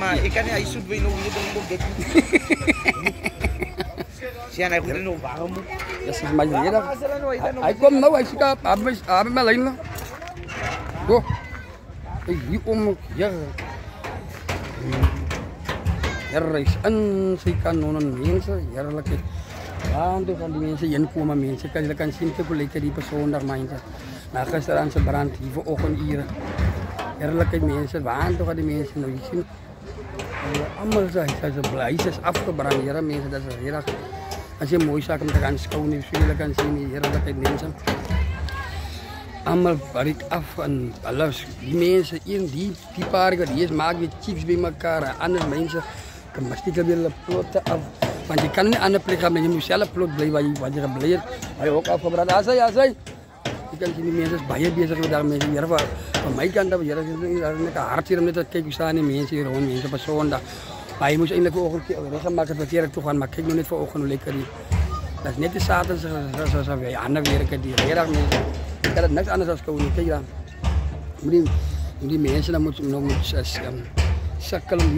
maar ik kan niet, hij zoet weer nog niet doen. Siya na ko rin waarom mo? Yes, mas magira. Ay kom nou, ay sika, abi malain lang. Go. Ay ya. Yarrais an sika nonon minsa, yarlake. Ando kan minsa yan kuma minsa kasi kan sinte ko leke di pasondak minsa. Nakasaran sa baranti vo okon ira. Yarlake minsa, ando kan minsa no isin. Amal sa blaises afgebrand yara minsa das yara. Als je mooi zaken met elkaar schoon is, veel kan zien, hier dat het mensen. Allemaal barik af en alles. Die mensen in die parken, die maken chips bij elkaar. Andere mensen, kan maar stiekem willen plotten af. Want je kan niet aan de plek gaan, maar je moet zelf plot blijven wat je gebleven. Maar je ook afgebrand. Asai. Je kan zien die mensen bij bezig met daar mensen. Hier van mij kan dat, hier is het hard hier om net te kijken staan die mensen hier gewoon mensen persoon. Maar je moest eigenlijk ook een keer maken dat je toe gaan, maar kijk nog niet voor ogen hoe lekker die. Dat is net de zaten zoals wij andere werken die heel mensen. Ik kan het niks anders als gewoon kijk dan. Die mensen dan moeten sakkelen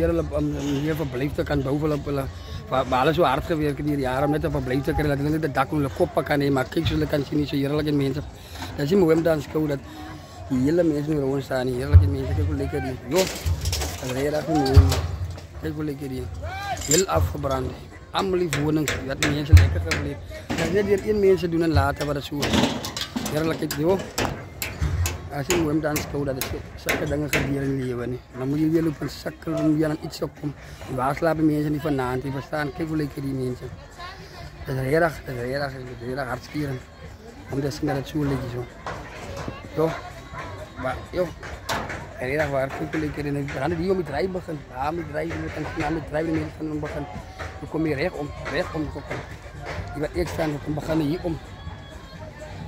hier verblijf te kan bovenop. Maar alles zo hard gewerkt die jaren om net een verblijf te krijgen, dat de dak onder de kop kan nemen, maar kijk zullen kan zien niet zo heerlijke mensen. Dat is mooi om dan schoon dat die hele mensen nu gewoon staan, heerlijke mensen, kijk hoe lekker die. Joh, dat is heel erg mooi. Kijk hoe lekker die. Heel afgebrand. Allemaal die wonings. Dat mensen lekker gebleven. Dat is net weer één mensen doen en laten wat het zo is. Heerlijk joh. Als je hem dan schouwt, dat is zaken dingen gebeuren in het leven. Dan moet je weer op een zakkel, dan moet je aan iets opkomen. Waar slapen mensen niet vanavond, die verstaan. Kijk hoe lekker die mensen. Dat is heel erg hartstieren. Omdat ze dat het zo lekker zo. Joh. Maar joh. En heel erg waar, kijk hoe lekker in het branden. Die om het rijden beginnen. Ja, met rijden, met rijden mensen van hem beginnen. Dan kom je rechtsom. Je gaat eerst staan, dan beginnen hier om.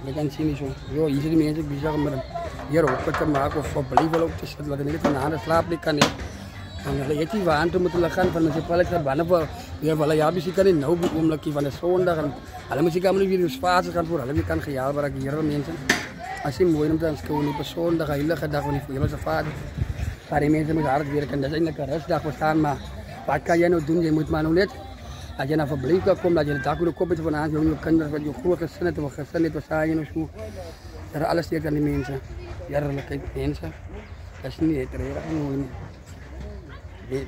Je kan zien zo. Joh, hier zitten mensen bezig met hem. Hier ook te maken of verblijven ook te zetten. Dat je niet van de handen slaapt, kan niet. Dan ga je die waan te moeten gaan van de separaat naar banen voor. Ja, voilà, ja, dus je kan niet nou omlokken van de zondag. En alle mensen gaan nu weer in fase gaan voor. Alle mensen kan gejaagd worden hier mensen. Als je mooi om te aanschouwen, die persoon, de heilige dag van die voor je vader. Maar die mensen moeten hard werken. Dat is eigenlijk een rustdag voor staan, maar wat kan jij nou doen? Je moet maar nog net. Als je naar verblijf komt, dat je de dag op de kop hebt van aan, je kinderen, wat je groot gezin hebt, wat gezin hebt, wat saai en zo. Dat alles steekt aan die mensen. Jarlijke mensen. Dat is niet het, dat is niet.